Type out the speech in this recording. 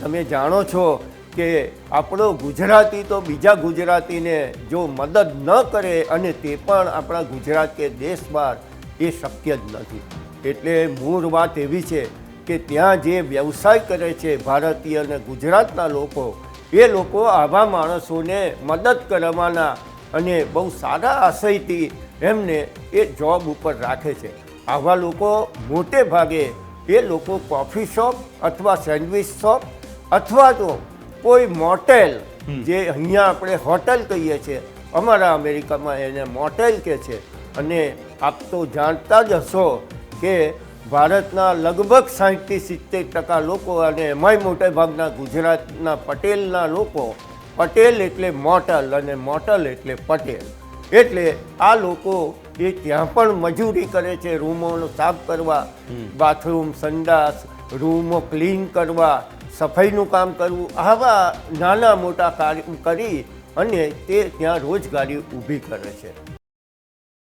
તમે જાણો છો કે આપણો ગુજરાતી તો બીજા ગુજરાતીને જો મદદ ન કરે અને તે પણ આપણા ગુજરાત કે દેશ બહાર, એ શક્ય જ નથી. એટલે મૂળ વાત એવી છે કે ત્યાં જે વ્યવસાય કરે છે ભારતીય અને ગુજરાતના લોકો, એ લોકો આવા માણસોને મદદ કરવાના અને બહુ સારા આશયથી એમને એ જોબ ઉપર રાખે છે. આવા લોકો મોટે ભાગે એ લોકો કોફી શોપ અથવા સેન્ડવિચ શોપ અથવા તો કોઈ મોટેલ, જે અહીંયા આપણે હોટલ કહીએ છીએ, અમારા અમેરિકામાં એને મોટેલ કહે છે. અને આપ તો જાણતા જ હશો કે ભારતના લગભગ 60-70% લોકો, અને એમાંય મોટા ભાગના ગુજરાતના પટેલના લોકો, પટેલ એટલે મોટલ અને મોટલ એટલે પટેલ. એટલે આ લોકો એ ત્યાં પણ મજૂરી કરે છે, રૂમોનો સાફ કરવા, બાથરૂમ, સંડાસ, રૂમો ક્લીન કરવા, સફાઈનું કામ કરવું, આવા નાના મોટા કાર્ય કરી અને તે ત્યાં રોજગારી ઊભી કરે છે.